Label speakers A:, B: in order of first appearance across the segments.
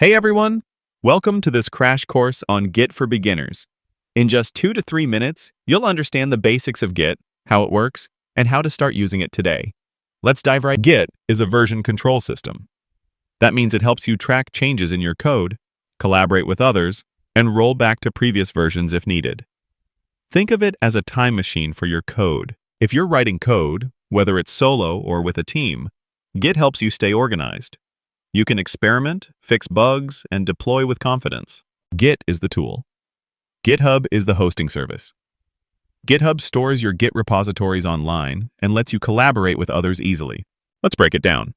A: Hey everyone! Welcome to this crash course on Git for beginners. In just 2 to 3 minutes, you'll understand the basics of Git, how it works, and how to start using it today. Let's dive right in. Git is a version control system. That means it helps you track changes in your code, collaborate with others, and roll back to previous versions if needed. Think of it as a time machine for your code. If you're writing code, whether it's solo or with a team, Git helps you stay organized. You can experiment, fix bugs, and deploy with confidence. Git is the tool. GitHub is the hosting service. GitHub stores your Git repositories online and lets you collaborate with others easily. Let's break it down.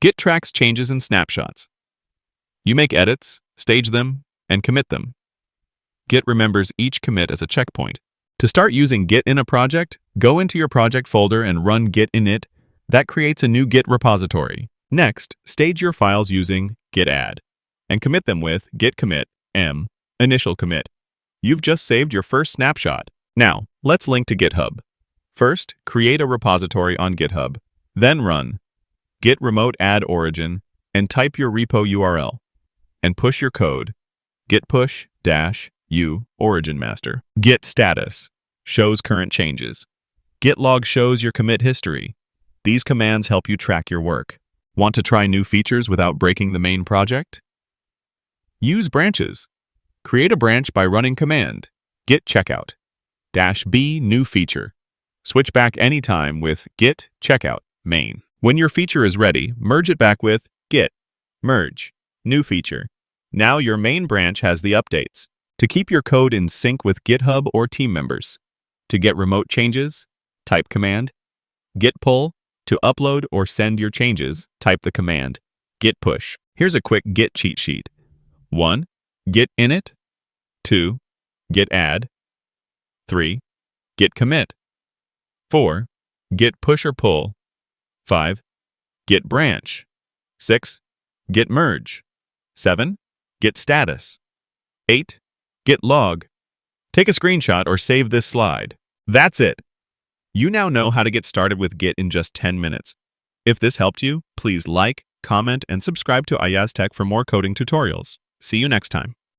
A: Git tracks changes in snapshots. You make edits, stage them, and commit them. Git remembers each commit as a checkpoint. To start using Git in a project, go into your project folder and run git init. That creates a new Git repository. Next, stage your files using git add and commit them with git commit m initial commit. You've just saved your first snapshot. Now, let's link to GitHub. First, create a repository on GitHub. Then run git remote add origin and type your repo URL and push your code. Git push -u origin master. Git status shows current changes. Git log shows your commit history. These commands help you track your work. Want to try new features without breaking the main project? Use branches. Create a branch by running command git checkout -b new feature. Switch back anytime with git checkout main. When your feature is ready, merge it back with git merge new feature. Now your main branch has the updates. To keep your code in sync with GitHub or team members. To get remote changes, type command git pull. To upload or send your changes, type the command git push. Here's a quick Git cheat sheet. 1. Git init. 2. Git add. 3. Git commit. 4. Git push or pull. 5. Git branch. 6. Git merge. 7. Git status. 8. Git log. Take a screenshot or save this slide. That's it. You now know how to get started with Git in just 10 minutes. If this helped you, please like, comment, and subscribe to Ayaz Tech for more coding tutorials. See you next time.